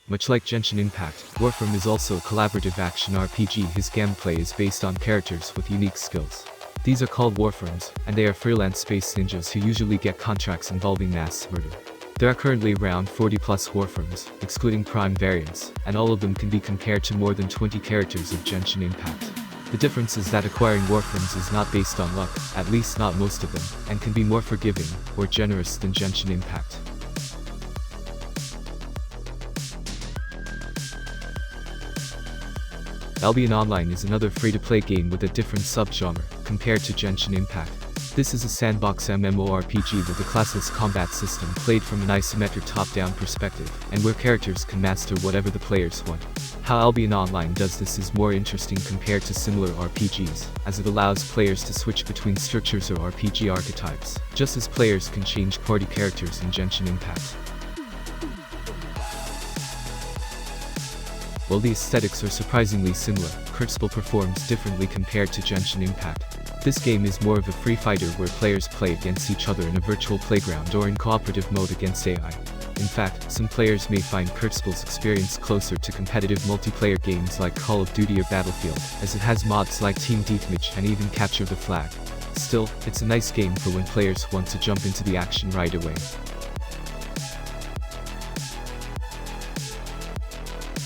Much like Genshin Impact, Warframe is also a collaborative action RPG. His gameplay is based on characters with unique skills. These are called Warframes, and they are freelance space ninjas who usually get contracts involving mass murder. There are currently around 40 plus Warframes, excluding Prime variants, and all of them can be compared to more than 20 characters of Genshin Impact. The difference is that acquiring Warframes is not based on luck, at least not most of them, and can be more forgiving or generous than Genshin Impact. Albion Online is another free-to-play game with a different subgenre, compared to Genshin Impact. This is a sandbox MMORPG with a classless combat system played from an isometric top-down perspective, and where characters can master whatever the players want. How Albion Online does this is more interesting compared to similar RPGs, as it allows players to switch between structures or RPG archetypes, just as players can change party characters in Genshin Impact. While the aesthetics are surprisingly similar, Kurzweil performs differently compared to Genshin Impact. This game is more of a free fighter where players play against each other in a virtual playground or in cooperative mode against AI. In fact, some players may find Kurzweil's experience closer to competitive multiplayer games like Call of Duty or Battlefield, as it has mods like Team Deathmatch and even Capture the Flag. Still, it's a nice game for when players want to jump into the action right away.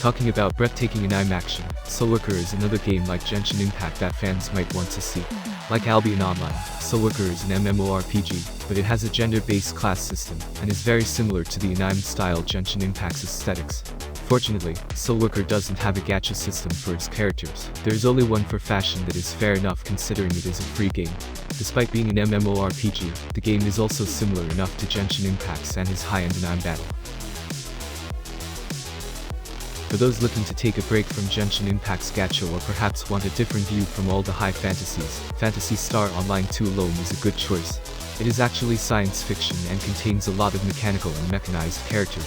Talking about breathtaking anime action, Silwicker is another game like Genshin Impact that fans might want to see. Like Albion Online, Silwicker is an MMORPG, but it has a gender-based class system, and is very similar to the anime-style Genshin Impact's aesthetics. Fortunately, Silwicker doesn't have a gacha system for its characters. There is only one for fashion that is fair enough considering it is a free game. Despite being an MMORPG, the game is also similar enough to Genshin Impact's and his high-end anime battle. For those looking to take a break from Genshin Impact's gacha or perhaps want a different view from all the high fantasies, Phantasy Star Online 2 alone is a good choice. It is actually science fiction and contains a lot of mechanical and mechanized characters.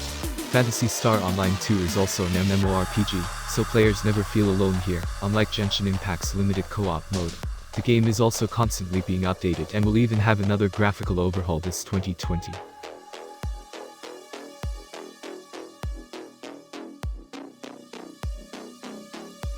Phantasy Star Online 2 is also an MMORPG, so players never feel alone here, unlike Genshin Impact's limited co-op mode. The game is also constantly being updated and will even have another graphical overhaul this 2020.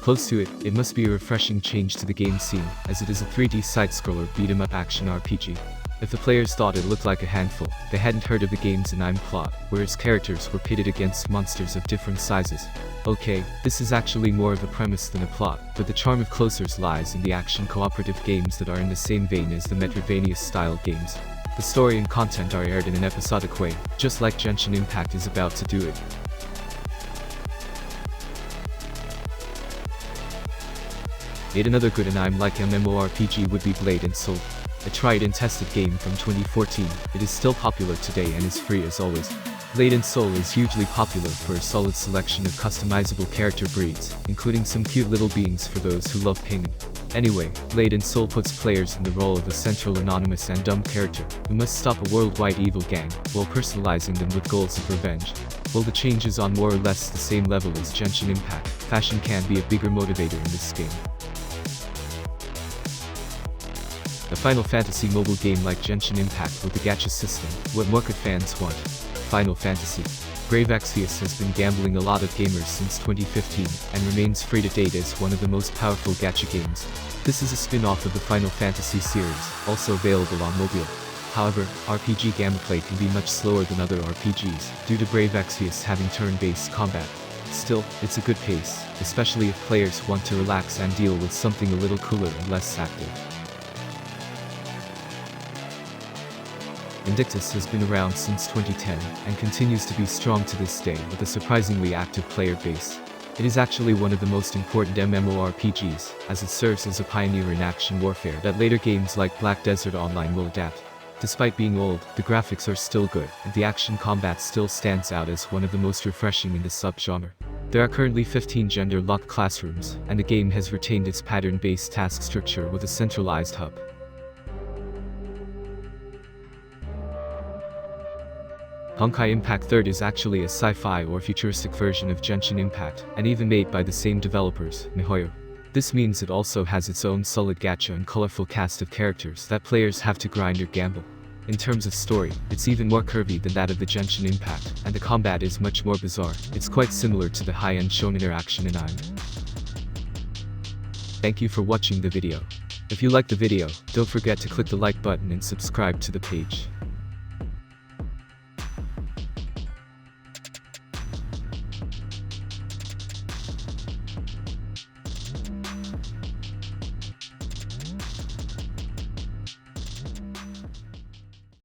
Close to it, it must be a refreshing change to the game scene, as it is a 3D side-scroller beat-em-up action RPG. If the players thought it looked like a handful, they hadn't heard of the game's anime plot, where its characters were pitted against monsters of different sizes. Okay, this is actually more of a premise than a plot, but the charm of Closers lies in the action cooperative games that are in the same vein as the Metroidvania-style games. The story and content are aired in an episodic way, just like Genshin Impact is about to do it. Yet another good anime-like MMORPG would be Laden Soul. A tried and tested game from 2014, it is still popular today and is free as always. Laden Soul is hugely popular for a solid selection of customizable character breeds, including some cute little beings for those who love painting. Anyway, Laden Soul puts players in the role of a central anonymous and dumb character, who must stop a worldwide evil gang, while personalizing them with goals of revenge. While the change is on more or less the same level as Genshin Impact, fashion can be a bigger motivator in this game. A Final Fantasy mobile game like Genshin Impact with the gacha system, what more could fans want? Final Fantasy. Brave Exvius has been gambling a lot of gamers since 2015, and remains free to date as one of the most powerful gacha games. This is a spin-off of the Final Fantasy series, also available on mobile. However, RPG gameplay can be much slower than other RPGs, due to Brave Exvius having turn-based combat. Still, it's a good pace, especially if players want to relax and deal with something a little cooler and less active. Vindictus has been around since 2010, and continues to be strong to this day with a surprisingly active player base. It is actually one of the most important MMORPGs, as it serves as a pioneer in action warfare that later games like Black Desert Online will adapt. Despite being old, the graphics are still good, and the action combat still stands out as one of the most refreshing in the subgenre. There are currently 15 gender-locked classrooms, and the game has retained its pattern-based task structure with a centralized hub. Honkai Impact 3 is actually a sci-fi or futuristic version of Genshin Impact, and even made by the same developers, MiHoYo. This means it also has its own solid gacha and colorful cast of characters that players have to grind or gamble. In terms of story, it's even more curvy than that of the Genshin Impact, and the combat is much more bizarre. It's quite similar to the high-end shonen action anime. Thank you for watching the video. If you liked the video, don't forget to click the like button and subscribe to the page.